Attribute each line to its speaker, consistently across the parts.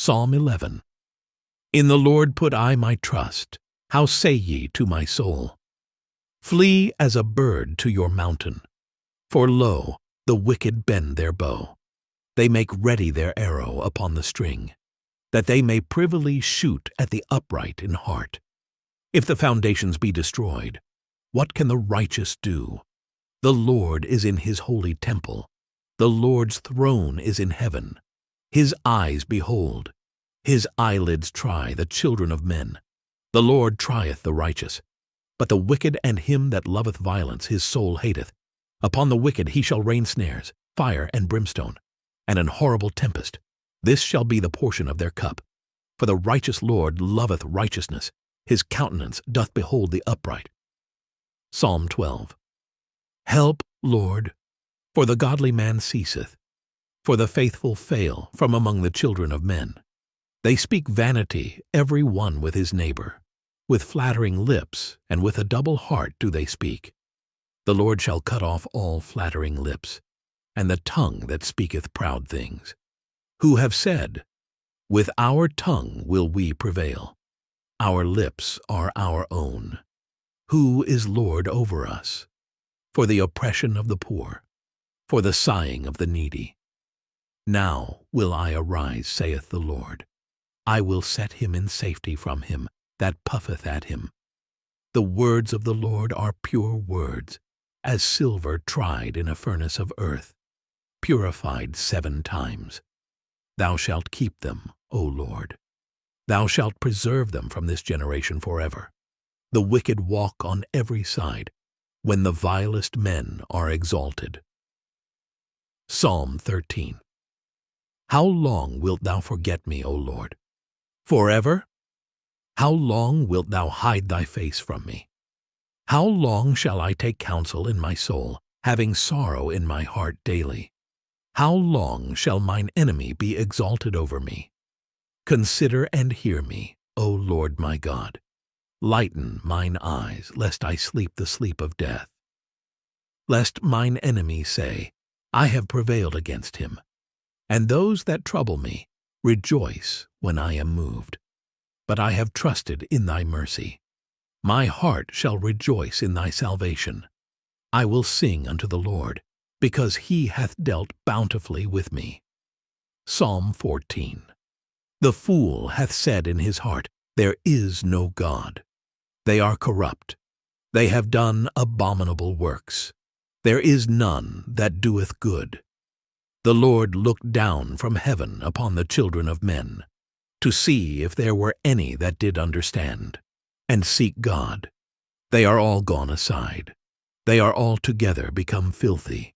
Speaker 1: Psalm 11. In the Lord put I my trust. How say ye to my soul? Flee as a bird to your mountain. For lo, the wicked bend their bow. They make ready their arrow upon the string, that they may privily shoot at the upright in heart. If the foundations be destroyed, what can the righteous do? The Lord is in his holy temple. The Lord's throne is in heaven. His eyes behold. His eyelids try the children of men. The Lord trieth the righteous. But the wicked and him that loveth violence his soul hateth. Upon the wicked he shall rain snares, fire and brimstone, and an horrible tempest. This shall be the portion of their cup. For the righteous Lord loveth righteousness. His countenance doth behold the upright. Psalm 12. Help, Lord, for the godly man ceaseth, for the faithful fail from among the children of men. They speak vanity, every one with his neighbor. With flattering lips and with a double heart do they speak. The Lord shall cut off all flattering lips, and the tongue that speaketh proud things. Who have said, with our tongue will we prevail. Our lips are our own. Who is Lord over us? For the oppression of the poor, for the sighing of the needy. Now will I arise, saith the Lord. I will set him in safety from him that puffeth at him. The words of the Lord are pure words, as silver tried in a furnace of earth, purified 7 times. Thou shalt keep them, O Lord. Thou shalt preserve them from this generation forever. The wicked walk on every side, when the vilest men are exalted. Psalm 13. How long wilt thou forget me, O Lord? Forever? How long wilt thou hide thy face from me? How long shall I take counsel in my soul, having sorrow in my heart daily? How long shall mine enemy be exalted over me? Consider and hear me, O Lord my God. Lighten mine eyes, lest I sleep the sleep of death. Lest mine enemy say, I have prevailed against him. And those that trouble me rejoice when I am moved. But I have trusted in thy mercy. My heart shall rejoice in thy salvation. I will sing unto the Lord, because he hath dealt bountifully with me. Psalm 14. The fool hath said in his heart, there is no God. They are corrupt. They have done abominable works. There is none that doeth good. The Lord looked down from heaven upon the children of men, to see if there were any that did understand, and seek God. They are all gone aside. They are altogether become filthy.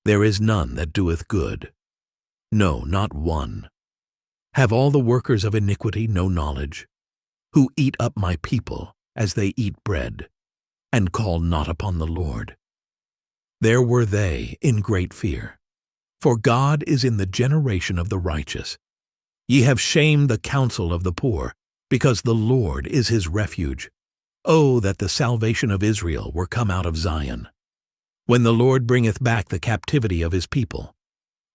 Speaker 1: There is none that doeth good. No, not one. Have all the workers of iniquity no knowledge? Who eat up my people as they eat bread, and call not upon the Lord. There were they in great fear. For God is in the generation of the righteous. Ye have shamed the counsel of the poor, because the Lord is his refuge. Oh, that the salvation of Israel were come out of Zion. When the Lord bringeth back the captivity of his people,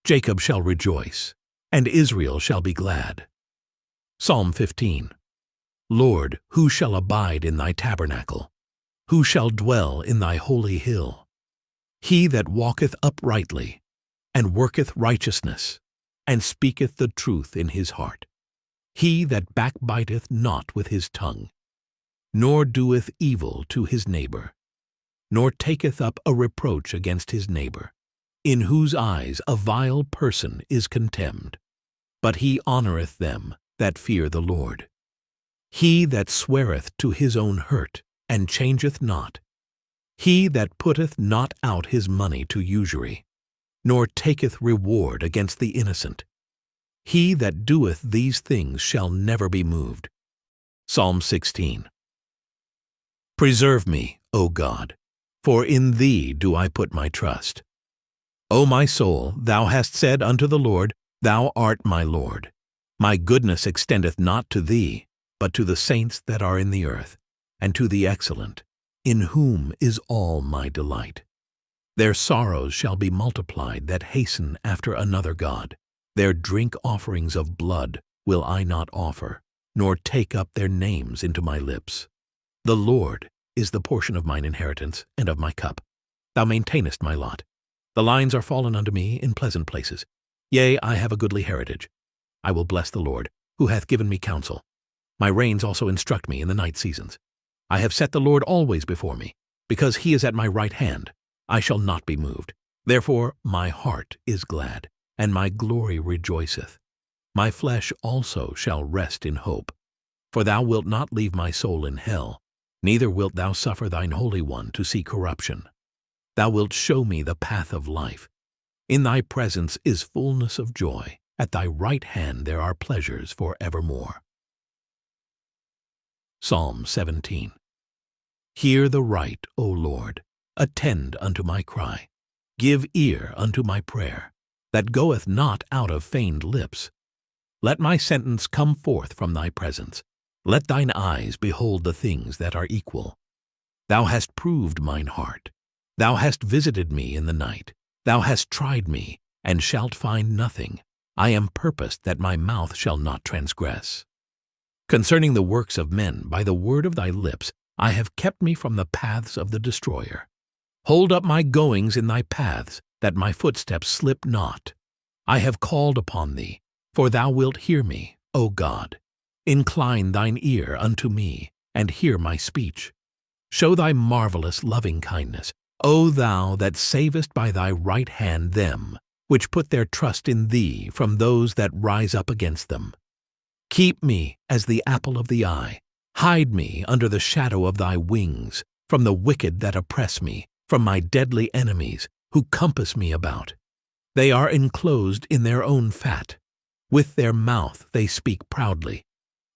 Speaker 1: Jacob shall rejoice, and Israel shall be glad. Psalm 15. Lord, who shall abide in thy tabernacle? Who shall dwell in thy holy hill? He that walketh uprightly, and worketh righteousness, and speaketh the truth in his heart. He that backbiteth not with his tongue, nor doeth evil to his neighbor, nor taketh up a reproach against his neighbor, in whose eyes a vile person is contemned. But he honoureth them that fear the Lord. He that sweareth to his own hurt, and changeth not. He that putteth not out his money to usury, nor taketh reward against the innocent. He that doeth these things shall never be moved. Psalm 16. Preserve me, O God, for in thee do I put my trust. O my soul, thou hast said unto the Lord, Thou art my Lord. My goodness extendeth not to thee, but to the saints that are in the earth, and to the excellent, in whom is all my delight. Their sorrows shall be multiplied that hasten after another God. Their drink offerings of blood will I not offer, nor take up their names into my lips. The Lord is the portion of mine inheritance and of my cup. Thou maintainest my lot. The lines are fallen unto me in pleasant places. Yea, I have a goodly heritage. I will bless the Lord, who hath given me counsel. My reins also instruct me in the night seasons. I have set the Lord always before me. Because he is at my right hand, I shall not be moved. Therefore my heart is glad, and my glory rejoiceth. My flesh also shall rest in hope. For thou wilt not leave my soul in hell, neither wilt thou suffer thine Holy One to see corruption. Thou wilt show me the path of life. In thy presence is fullness of joy. At thy right hand there are pleasures for evermore. Psalm 17. Hear the right, O Lord. Attend unto my cry. Give ear unto my prayer, that goeth not out of feigned lips. Let my sentence come forth from thy presence. Let thine eyes behold the things that are equal. Thou hast proved mine heart. Thou hast visited me in the night. Thou hast tried me, and shalt find nothing. I am purposed that my mouth shall not transgress. Concerning the works of men, by the word of thy lips, I have kept me from the paths of the destroyer. Hold up my goings in thy paths, that my footsteps slip not. I have called upon thee, for thou wilt hear me, O God. Incline thine ear unto me, and hear my speech. Show thy marvelous loving kindness, O thou that savest by thy right hand them which put their trust in thee from those that rise up against them. Keep me as the apple of the eye. Hide me under the shadow of thy wings, from the wicked that oppress me, from my deadly enemies who compass me about. They are enclosed in their own fat. With their mouth they speak proudly.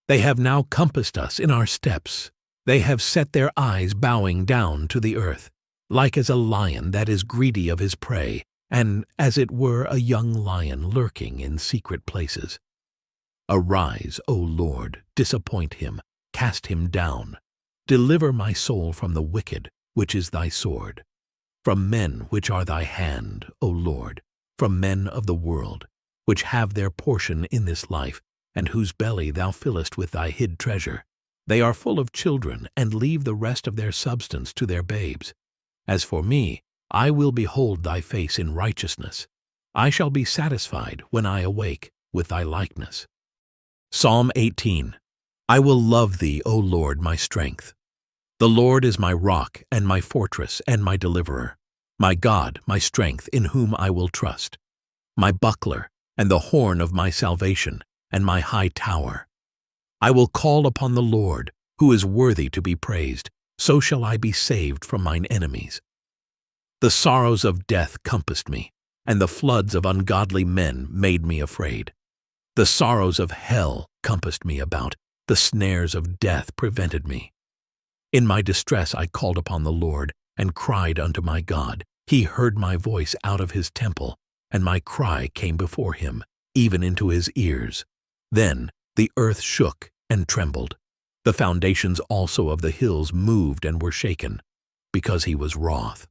Speaker 1: They have now compassed us in our steps. They have set their eyes bowing down to the earth, like as a lion that is greedy of his prey, and as it were a young lion lurking in secret places. Arise, O Lord, disappoint him, cast him down. Deliver my soul from the wicked, which is thy sword. From men which are thy hand, O Lord, from men of the world, which have their portion in this life, and whose belly thou fillest with thy hid treasure. They are full of children, and leave the rest of their substance to their babes. As for me, I will behold thy face in righteousness. I shall be satisfied when I awake with thy likeness. Psalm 18. I will love thee, O Lord, my strength. The Lord is my rock and my fortress and my deliverer, my God, my strength, in whom I will trust, my buckler and the horn of my salvation and my high tower. I will call upon the Lord, who is worthy to be praised. So shall I be saved from mine enemies. The sorrows of death compassed me, and the floods of ungodly men made me afraid. The sorrows of hell compassed me about. The snares of death prevented me. In my distress I called upon the Lord, and cried unto my God. He heard my voice out of his temple, and my cry came before him, even into his ears. Then the earth shook and trembled. The foundations also of the hills moved and were shaken, because he was wroth.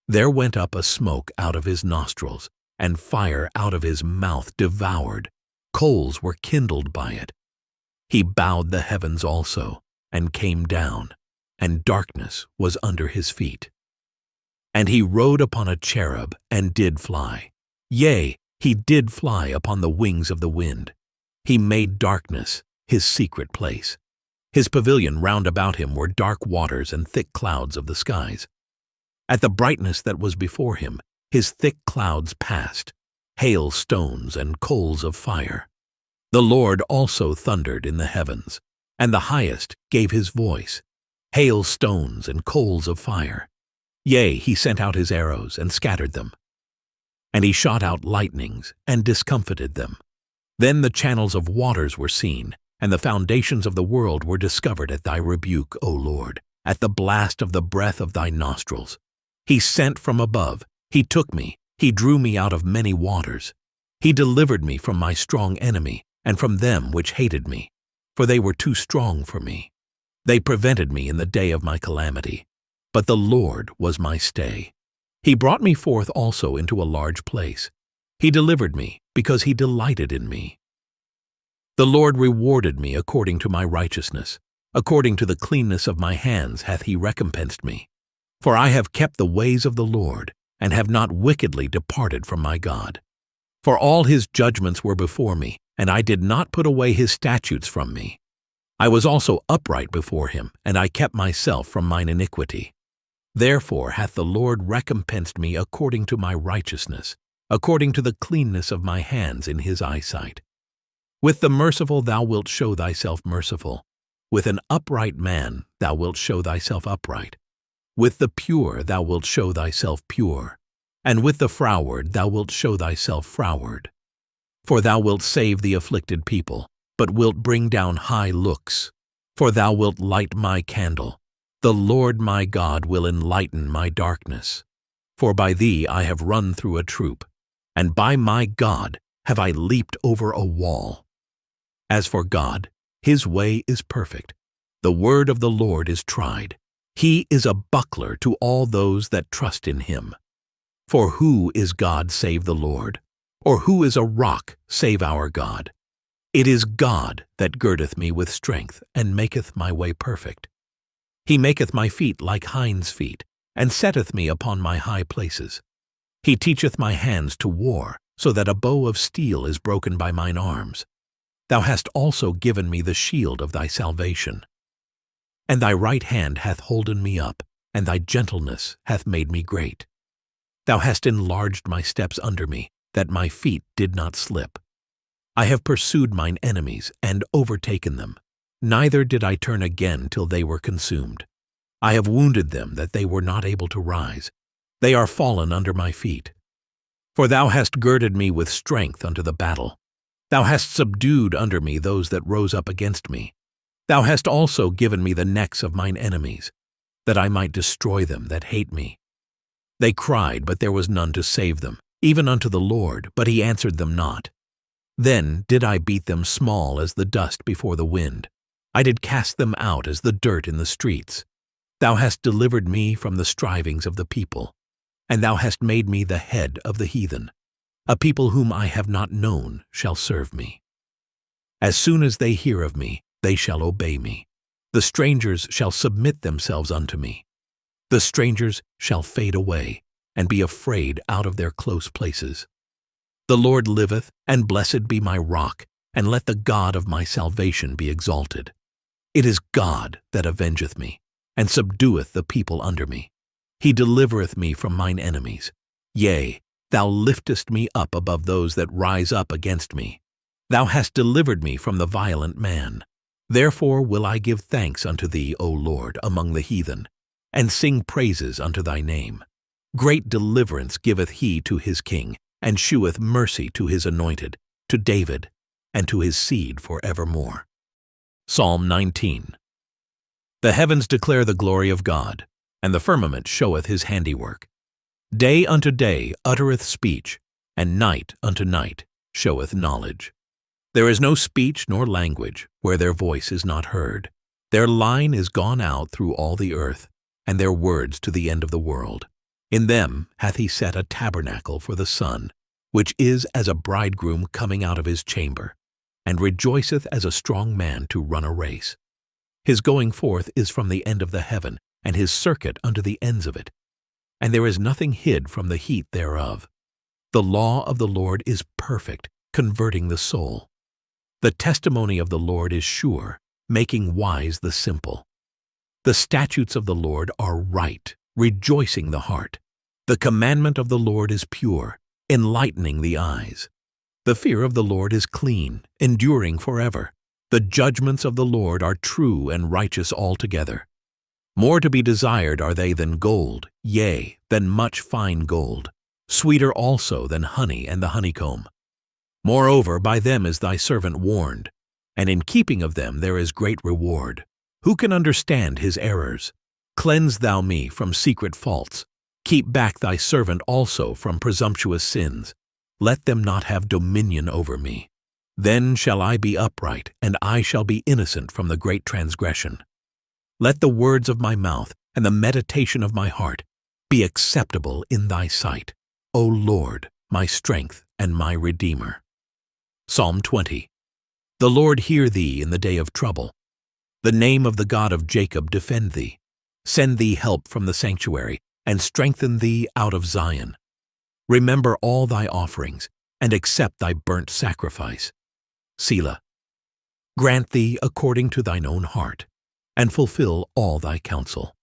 Speaker 1: There went up a smoke out of his nostrils, and fire out of his mouth devoured. Coals were kindled by it. He bowed the heavens also, and came down, and darkness was under his feet. And he rode upon a cherub, and did fly. Yea, he did fly upon the wings of the wind. He made darkness his secret place. His pavilion round about him were dark waters and thick clouds of the skies. At the brightness that was before him, his thick clouds passed, hail stones and coals of fire. The Lord also thundered in the heavens, and the highest gave his voice, hail stones and coals of fire. Yea, he sent out his arrows and scattered them. And he shot out lightnings and discomfited them. Then the channels of waters were seen, and the foundations of the world were discovered at thy rebuke, O Lord, at the blast of the breath of thy nostrils. He sent from above, he took me, he drew me out of many waters. He delivered me from my strong enemy, and from them which hated me, for they were too strong for me. They prevented me in the day of my calamity, but the Lord was my stay. He brought me forth also into a large place. He delivered me, because he delighted in me. The Lord rewarded me according to my righteousness. According to the cleanness of my hands hath he recompensed me. For I have kept the ways of the Lord, and have not wickedly departed from my God. For all his judgments were before me, and I did not put away his statutes from me. I was also upright before him, and I kept myself from mine iniquity. Therefore hath the Lord recompensed me according to my righteousness, according to the cleanness of my hands in his eyesight. With the merciful thou wilt show thyself merciful. With an upright man thou wilt show thyself upright. With the pure thou wilt show thyself pure. And with the froward thou wilt show thyself froward. For thou wilt save the afflicted people, but wilt bring down high looks. For thou wilt light my candle. The Lord my God will enlighten my darkness. For by thee I have run through a troop, and by my God have I leaped over a wall. As for God, his way is perfect. The word of the Lord is tried. He is a buckler to all those that trust in him. For who is God save the Lord? Or who is a rock save our God? It is God that girdeth me with strength, and maketh my way perfect. He maketh my feet like hinds' feet, and setteth me upon my high places. He teacheth my hands to war, so that a bow of steel is broken by mine arms. Thou hast also given me the shield of thy salvation. And thy right hand hath holden me up, and thy gentleness hath made me great. Thou hast enlarged my steps under me, that my feet did not slip. I have pursued mine enemies, and overtaken them. Neither did I turn again till they were consumed. I have wounded them that they were not able to rise. They are fallen under my feet. For thou hast girded me with strength unto the battle. Thou hast subdued under me those that rose up against me. Thou hast also given me the necks of mine enemies, that I might destroy them that hate me. They cried, but there was none to save them, even unto the Lord, but he answered them not. Then did I beat them small as the dust before the wind. I did cast them out as the dirt in the streets. Thou hast delivered me from the strivings of the people, and thou hast made me the head of the heathen. A people whom I have not known shall serve me. As soon as they hear of me, they shall obey me. The strangers shall submit themselves unto me. The strangers shall fade away, and be afraid out of their close places. The Lord liveth, and blessed be my rock, and let the God of my salvation be exalted. It is God that avengeth me, and subdueth the people under me. He delivereth me from mine enemies. Yea, thou liftest me up above those that rise up against me. Thou hast delivered me from the violent man. Therefore will I give thanks unto thee, O Lord, among the heathen, and sing praises unto thy name. Great deliverance giveth he to his king, and sheweth mercy to his anointed, to David, and to his seed for evermore. Psalm 19. The heavens declare the glory of God, and the firmament showeth his handiwork. Day unto day uttereth speech, and night unto night showeth knowledge. There is no speech nor language where their voice is not heard. Their line is gone out through all the earth, and their words to the end of the world. In them hath he set a tabernacle for the sun, which is as a bridegroom coming out of his chamber, and rejoiceth as a strong man to run a race. His going forth is from the end of the heaven, and his circuit unto the ends of it. And there is nothing hid from the heat thereof. The law of the Lord is perfect, converting the soul. The testimony of the Lord is sure, making wise the simple. The statutes of the Lord are right, rejoicing the heart. The commandment of the Lord is pure, enlightening the eyes. The fear of the Lord is clean, enduring forever. The judgments of the Lord are true and righteous altogether. More to be desired are they than gold, yea, than much fine gold, sweeter also than honey and the honeycomb. Moreover, by them is thy servant warned, and in keeping of them there is great reward. Who can understand his errors? Cleanse thou me from secret faults. Keep back thy servant also from presumptuous sins. Let them not have dominion over me. Then shall I be upright, and I shall be innocent from the great transgression. Let the words of my mouth and the meditation of my heart be acceptable in thy sight, O Lord, my strength and my Redeemer. Psalm 20. The Lord hear thee in the day of trouble. The name of the God of Jacob defend thee. Send thee help from the sanctuary, and strengthen thee out of Zion. Remember all thy offerings, and accept thy burnt sacrifice. Selah. Grant thee according to thine own heart, and fulfill all thy counsel.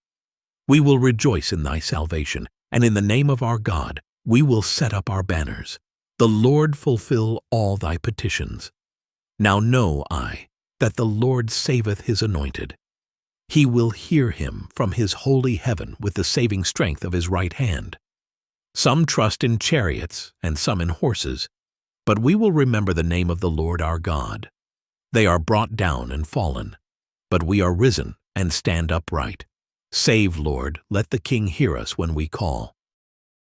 Speaker 1: We will rejoice in thy salvation, and in the name of our God we will set up our banners. The Lord fulfill all thy petitions. Now know I that the Lord saveth his anointed. He will hear him from his holy heaven with the saving strength of his right hand. Some trust in chariots and some in horses, but we will remember the name of the Lord our God. They are brought down and fallen, but we are risen and stand upright. Save, Lord, let the King hear us when we call.